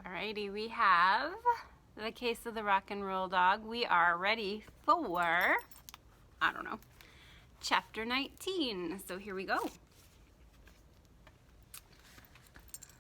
Alrighty, we have The Case of the Rock and Roll Dog. We are ready for, chapter 19. So here we go.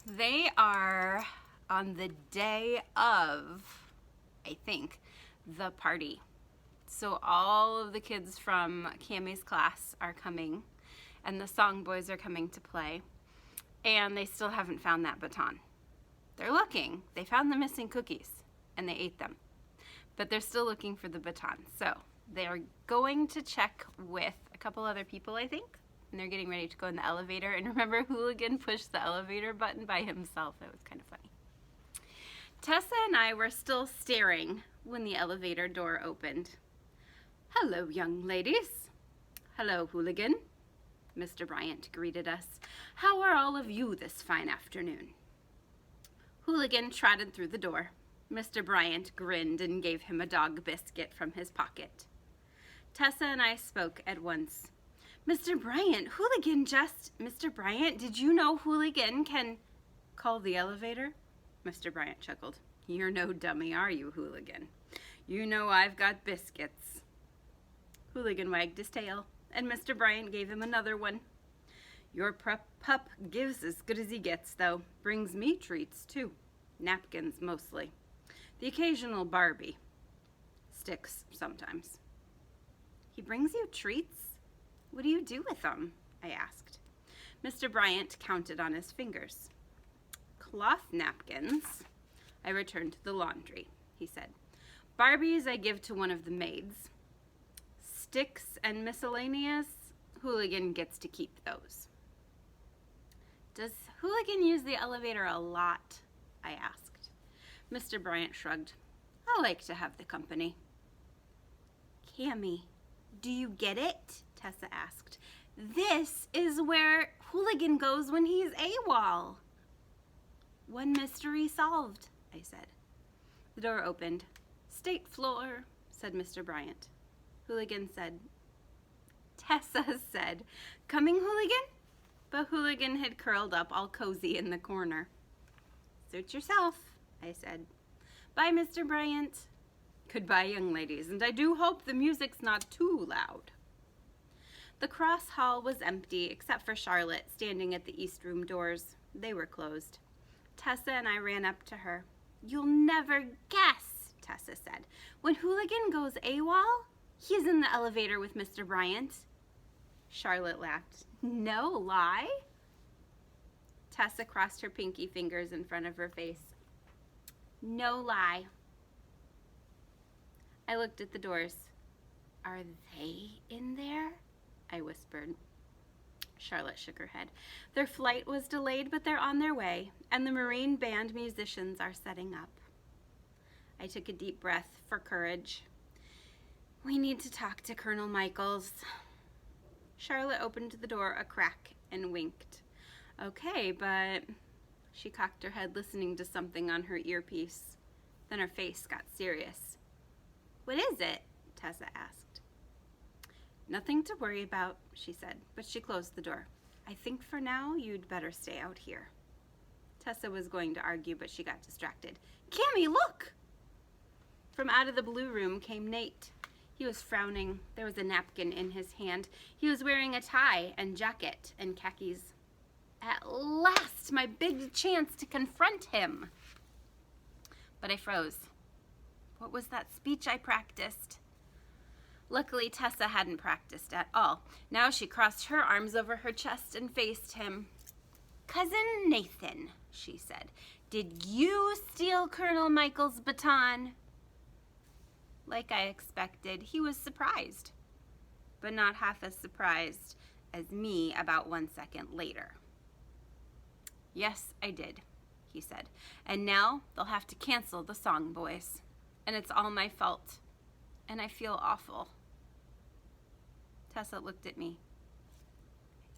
They are on the day of, I think, the party. So all of the kids from Cammie's class are coming, and the song boys are coming to play, and they still haven't found that baton. They're looking. They found the missing cookies, and they ate them. But they're still looking for the baton. So they're going to check with a couple other people, I think, and they're getting ready to go in the elevator. And remember, Hooligan pushed the elevator button by himself. It was kind of funny. Tessa and I were still staring when the elevator door opened. "Hello, young ladies." "Hello, Hooligan." Mr. Bryant greeted us. "How are all of you this fine afternoon?" Hooligan trotted through the door. Mr. Bryant grinned and gave him a dog biscuit from his pocket. Tessa and I spoke at once. "Mr. Bryant, Hooligan just..." "Mr. Bryant, did you know Hooligan can..." "Call the elevator?" Mr. Bryant chuckled. "You're no dummy, are you, Hooligan? You know I've got biscuits." Hooligan wagged his tail, and Mr. Bryant gave him another one. "Your pup gives as good as he gets, though. Brings me treats, too. Napkins, mostly. The occasional Barbie. Sticks, sometimes." "He brings you treats? What do you do with them?" I asked. Mr. Bryant counted on his fingers. "Cloth napkins I return to the laundry," he said. "Barbies I give to one of the maids. Sticks and miscellaneous, Hooligan gets to keep those." "Does Hooligan use the elevator a lot?" I asked. Mr. Bryant shrugged. "I like to have the company." "Cammie, do you get it?" Tessa asked. "This is where Hooligan goes when he's AWOL." "One mystery solved," I said. The door opened. "State floor," said Mr. Bryant. Hooligan said, Tessa said, "Coming, Hooligan?" But Hooligan had curled up all cozy in the corner. "Suit yourself," I said. "Bye, Mr. Bryant." "Goodbye, young ladies, and I do hope the music's not too loud." The cross hall was empty, except for Charlotte, standing at the East Room doors. They were closed. Tessa and I ran up to her. "You'll never guess," Tessa said. "When Hooligan goes AWOL, he's in the elevator with Mr. Bryant." Charlotte laughed. "No lie?" Tessa crossed her pinky fingers in front of her face. "No lie." I looked at the doors. "Are they in there?" I whispered. Charlotte shook her head. "Their flight was delayed, but they're on their way, and the Marine Band musicians are setting up." I took a deep breath for courage. "We need to talk to Colonel Michaels." Charlotte opened the door a crack and winked. "Okay, but..." She cocked her head, listening to something on her earpiece. Then her face got serious. "What is it?" Tessa asked. "Nothing to worry about," she said, but she closed the door. "I think for now you'd better stay out here." Tessa was going to argue, but she got distracted. "Cammie, look!" From out of the blue room came Nate. He was frowning. There was a napkin in his hand. He was wearing a tie and jacket and khakis. At last, my big chance to confront him. But I froze. What was that speech I practiced? Luckily, Tessa hadn't practiced at all. Now she crossed her arms over her chest and faced him. "Cousin Nathan," she said, "did you steal Colonel Michaels' baton?" Like I expected, he was surprised, but not half as surprised as me about 1 second later. "Yes, I did," he said, "and now they'll have to cancel the song boys, and it's all my fault, and I feel awful." Tessa looked at me.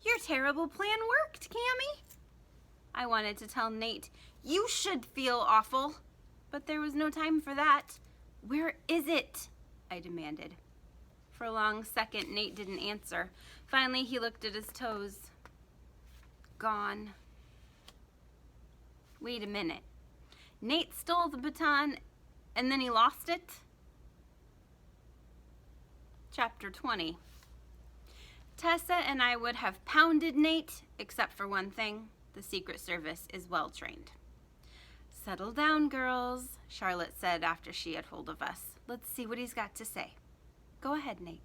"Your terrible plan worked, Cammie." I wanted to tell Nate, "You should feel awful," but there was no time for that. "Where is it?" I demanded. For a long second, Nate didn't answer. Finally, he looked at his toes. "Gone." "Wait a minute. Nate stole the baton and then he lost it? Chapter 20. Tessa and I would have pounded Nate, except for one thing. The Secret Service is well trained. Settle down, girls, Charlotte said after she had hold of us. Let's see what he's got to say. Go ahead, Nate.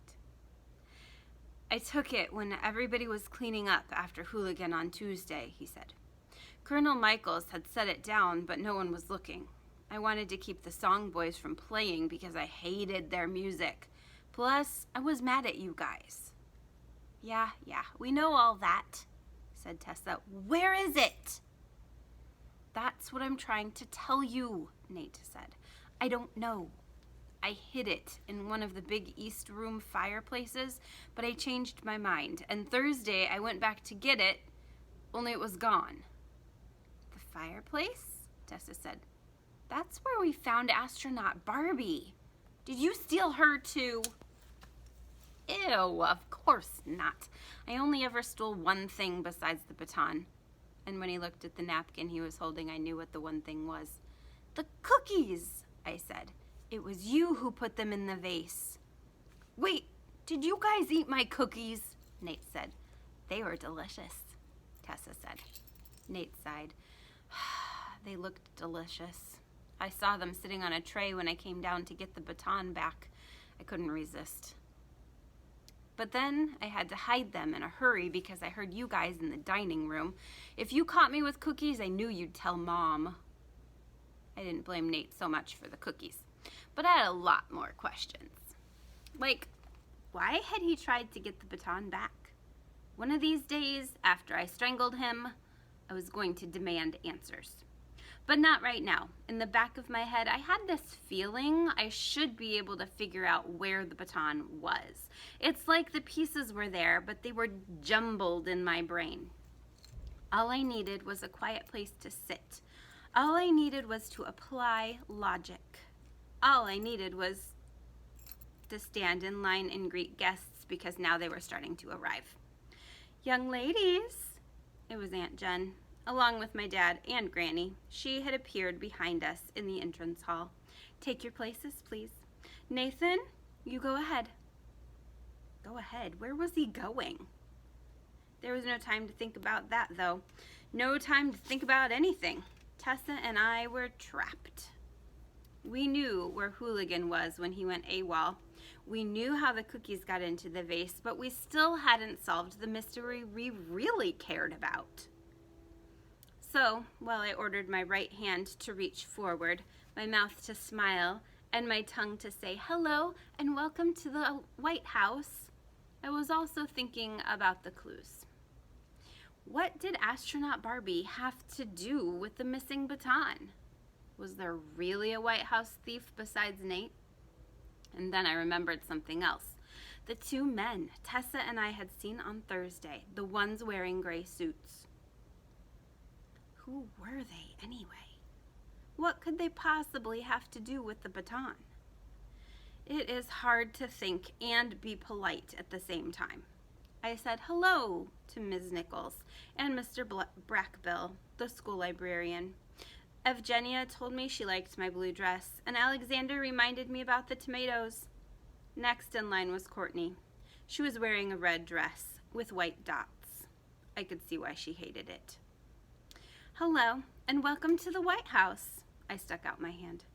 I took it when everybody was cleaning up after Hooligan on Tuesday, he said. Colonel Michaels had set it down, but no one was looking. I wanted to keep the Song Boys from playing because I hated their music. Plus, I was mad at you guys. Yeah, we know all that, said Tessa. Where is it? That's what I'm trying to tell you, Nate said. I don't know. I hid it in one of the big East Room fireplaces, but I changed my mind, and Thursday I went back to get it, only it was gone. The fireplace? Tessa said. That's where we found astronaut Barbie. Did you steal her too? Ew, of course not. I only ever stole one thing besides the baton. And when he looked at the napkin he was holding, I knew what the one thing was. The cookies, I said. It was you who put them in the vase. Wait, did you guys eat my cookies? Nate said. They were delicious, Tessa said. Nate sighed. They looked delicious. I saw them sitting on a tray when I came down to get the baton back. I couldn't resist. But then I had to hide them in a hurry because I heard you guys in the dining room. If you caught me with cookies, I knew you'd tell Mom. I didn't blame Nate so much for the cookies, but I had a lot more questions. Like, why had he tried to get the baton back? One of these days, after I strangled him, I was going to demand answers. But not right now. In the back of my head, I had this feeling I should be able to figure out where the baton was. It's like the pieces were there, but they were jumbled in my brain. All I needed was a quiet place to sit. All I needed was to apply logic. All I needed was to stand in line and greet guests because now they were starting to arrive. Young ladies, it was Aunt Jen. Along with my dad and Granny, she had appeared behind us in the entrance hall. Take your places, please. Nathan, you go ahead. Go ahead? Where was he going? There was no time to think about that, though. No time to think about anything. Tessa and I were trapped. We knew where Hooligan was when he went AWOL. We knew how the cookies got into the vase, but we still hadn't solved the mystery we really cared about. So, while I ordered my right hand to reach forward, my mouth to smile, and my tongue to say hello and welcome to the White House, I was also thinking about the clues. What did astronaut Barbie have to do with the missing baton? Was there really a White House thief besides Nate? And then I remembered something else. The two men Tessa and I had seen on Thursday, the ones wearing gray suits. Who were they anyway? What could they possibly have to do with the baton? It is hard to think and be polite at the same time. I said hello to Ms. Nichols and Mr. Brackbill, the school librarian. Evgenia told me she liked my blue dress, and Alexander reminded me about the tomatoes. Next in line was Courtney. She was wearing a red dress with white dots. I could see why she hated it. Hello, and welcome to the White House. I stuck out my hand.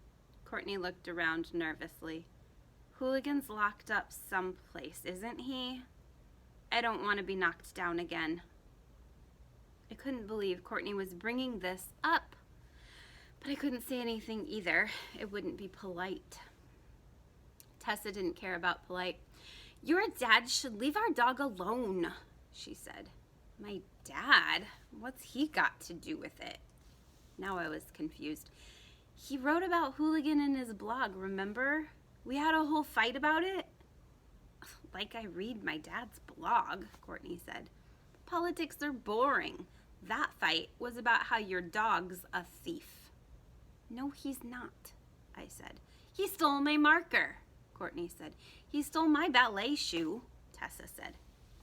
Courtney looked around nervously. Hooligan's locked up someplace, isn't he? I don't want to be knocked down again. I couldn't believe Courtney was bringing this up, but I couldn't say anything either. It wouldn't be polite. Tessa didn't care about polite. Your dad should leave our dog alone, she said. My dad? What's he got to do with it? Now I was confused. He wrote about Hooligan in his blog, remember? We had a whole fight about it. Like I read my dad's blog, Courtney said. Politics are boring. That fight was about how your dog's a thief. No, he's not, I said. He stole my marker, Courtney said. He stole my ballet shoe, Tessa said.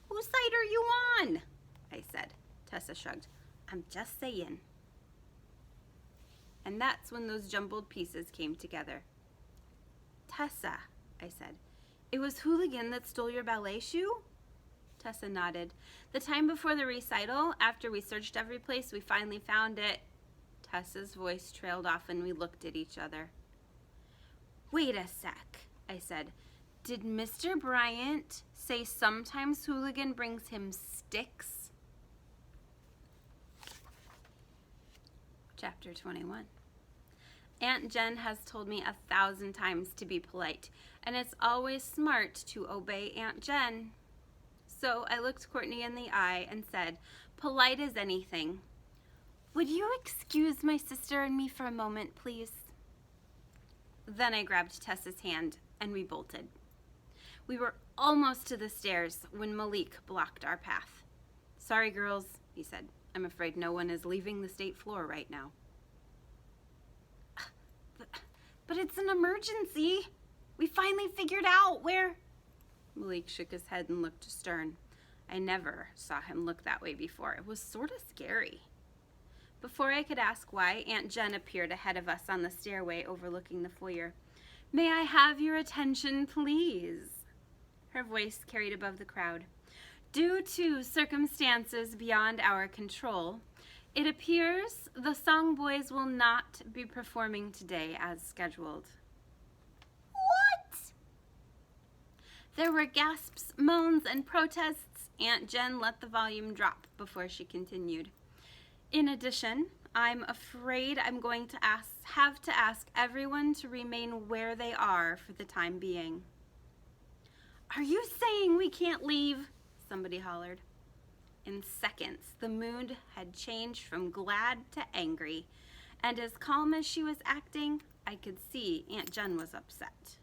Whose side are you on? I said. Tessa shrugged. I'm just saying. And that's when those jumbled pieces came together. Tessa, I said, it was Hooligan that stole your ballet shoe? Tessa nodded. The time before the recital, after we searched every place, we finally found it. Tessa's voice trailed off and we looked at each other. Wait a sec, I said. Did Mr. Bryant say sometimes Hooligan brings him sticks? Chapter 21. Aunt Jen has told me 1,000 times to be polite, and it's always smart to obey Aunt Jen. So I looked Courtney in the eye and said, polite as anything. Would you excuse my sister and me for a moment, please? Then I grabbed Tessa's hand and we bolted. We were almost to the stairs when Malik blocked our path. Sorry, girls, he said. I'm afraid no one is leaving the state floor right now. But it's an emergency. We finally figured out where... Malik shook his head and looked stern. I never saw him look that way before. It was sort of scary. Before I could ask why, Aunt Jen appeared ahead of us on the stairway overlooking the foyer. May I have your attention, please? Her voice carried above the crowd. Due to circumstances beyond our control, it appears the Song Boys will not be performing today as scheduled. What? There were gasps, moans, and protests. Aunt Jen let the volume drop before she continued. In addition, I'm afraid I'm going to have to ask everyone to remain where they are for the time being. Are you saying we can't leave? Somebody hollered. In seconds, the mood had changed from glad to angry, and as calm as she was acting, I could see Aunt Jen was upset.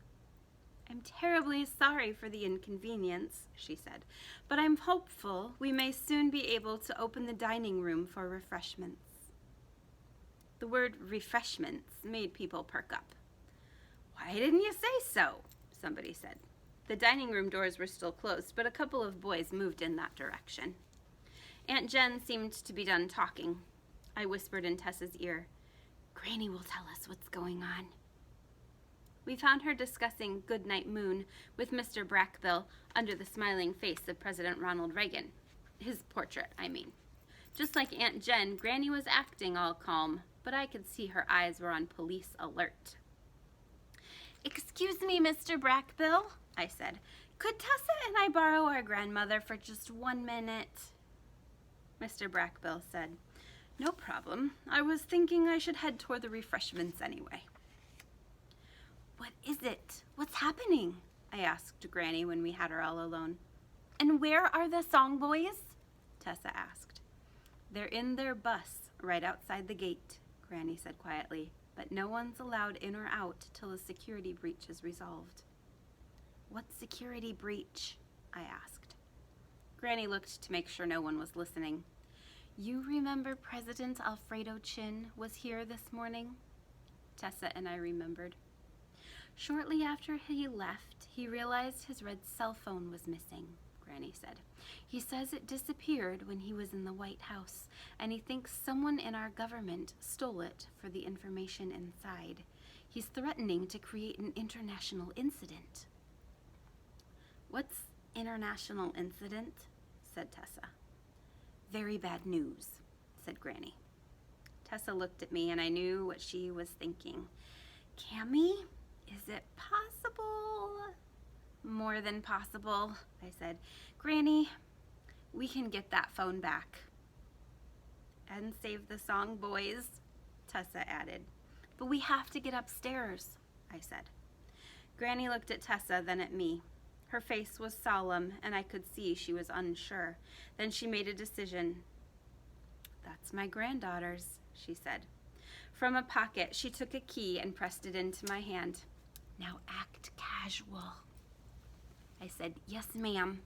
I'm terribly sorry for the inconvenience, she said, but I'm hopeful we may soon be able to open the dining room for refreshments. The word refreshments made people perk up. Why didn't you say so? Somebody said. The dining room doors were still closed, but a couple of boys moved in that direction. Aunt Jen seemed to be done talking. I whispered in Tessa's ear, Granny will tell us what's going on. We found her discussing Goodnight Moon with Mr. Brackbill under the smiling face of President Ronald Reagan. His portrait, I mean. Just like Aunt Jen, Granny was acting all calm, but I could see her eyes were on police alert. Excuse me, Mr. Brackbill, I said. Could Tessa and I borrow our grandmother for just 1 minute? Mr. Brackbill said, no problem. I was thinking I should head toward the refreshments anyway. What is it? What's happening? I asked Granny when we had her all alone. And where are the Song Boys? Tessa asked. They're in their bus right outside the gate, Granny said quietly, but no one's allowed in or out till the security breach is resolved. What security breach? I asked. Granny looked to make sure no one was listening. You remember President Alfredo Chin was here this morning? Tessa and I remembered. Shortly after he left, he realized his red cell phone was missing, Granny said. He says it disappeared when he was in the White House, and he thinks someone in our government stole it for the information inside. He's threatening to create an international incident. What's international incident? Said Tessa. Very bad news, said Granny. Tessa looked at me and I knew what she was thinking. Cammy, is it possible? More than possible, I said. Granny, we can get that phone back. And save the Song Boys, Tessa added. But we have to get upstairs, I said. Granny looked at Tessa, then at me. Her face was solemn, and I could see she was unsure. Then she made a decision. That's my granddaughter's, she said. From a pocket, she took a key and pressed it into my hand. Now act casual. I said, yes, ma'am.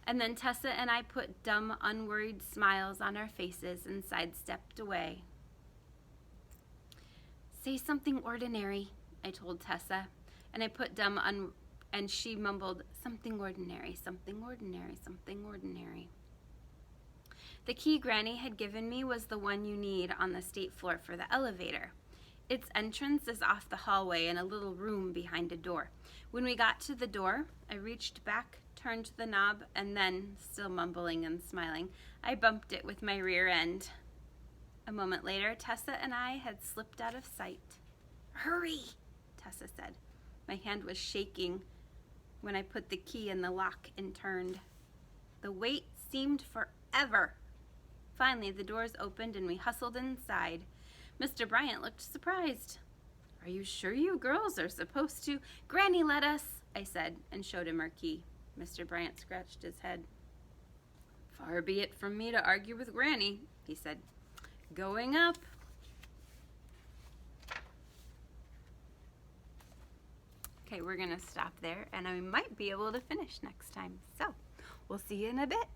And then Tessa and I put dumb, unworried smiles on our faces and sidestepped away. Say something ordinary, I told Tessa, and I put dumb, and she mumbled, something ordinary, something ordinary, something ordinary. The key Granny had given me was the one you need on the state floor for the elevator. Its entrance is off the hallway in a little room behind a door. When we got to the door, I reached back, turned the knob, and then, still mumbling and smiling, I bumped it with my rear end. A moment later, Tessa and I had slipped out of sight. "Hurry," Tessa said. My hand was shaking when I put the key in the lock and turned. The wait seemed forever. Finally, the doors opened and we hustled inside. Mr. Bryant looked surprised. "Are you sure you girls are supposed to—" "Granny let us," I said, and showed him our key. Mr. Bryant scratched his head. "Far be it from me to argue with Granny," he said. "Going up." Okay, we're going to stop there, and I might be able to finish next time. So, we'll see you in a bit.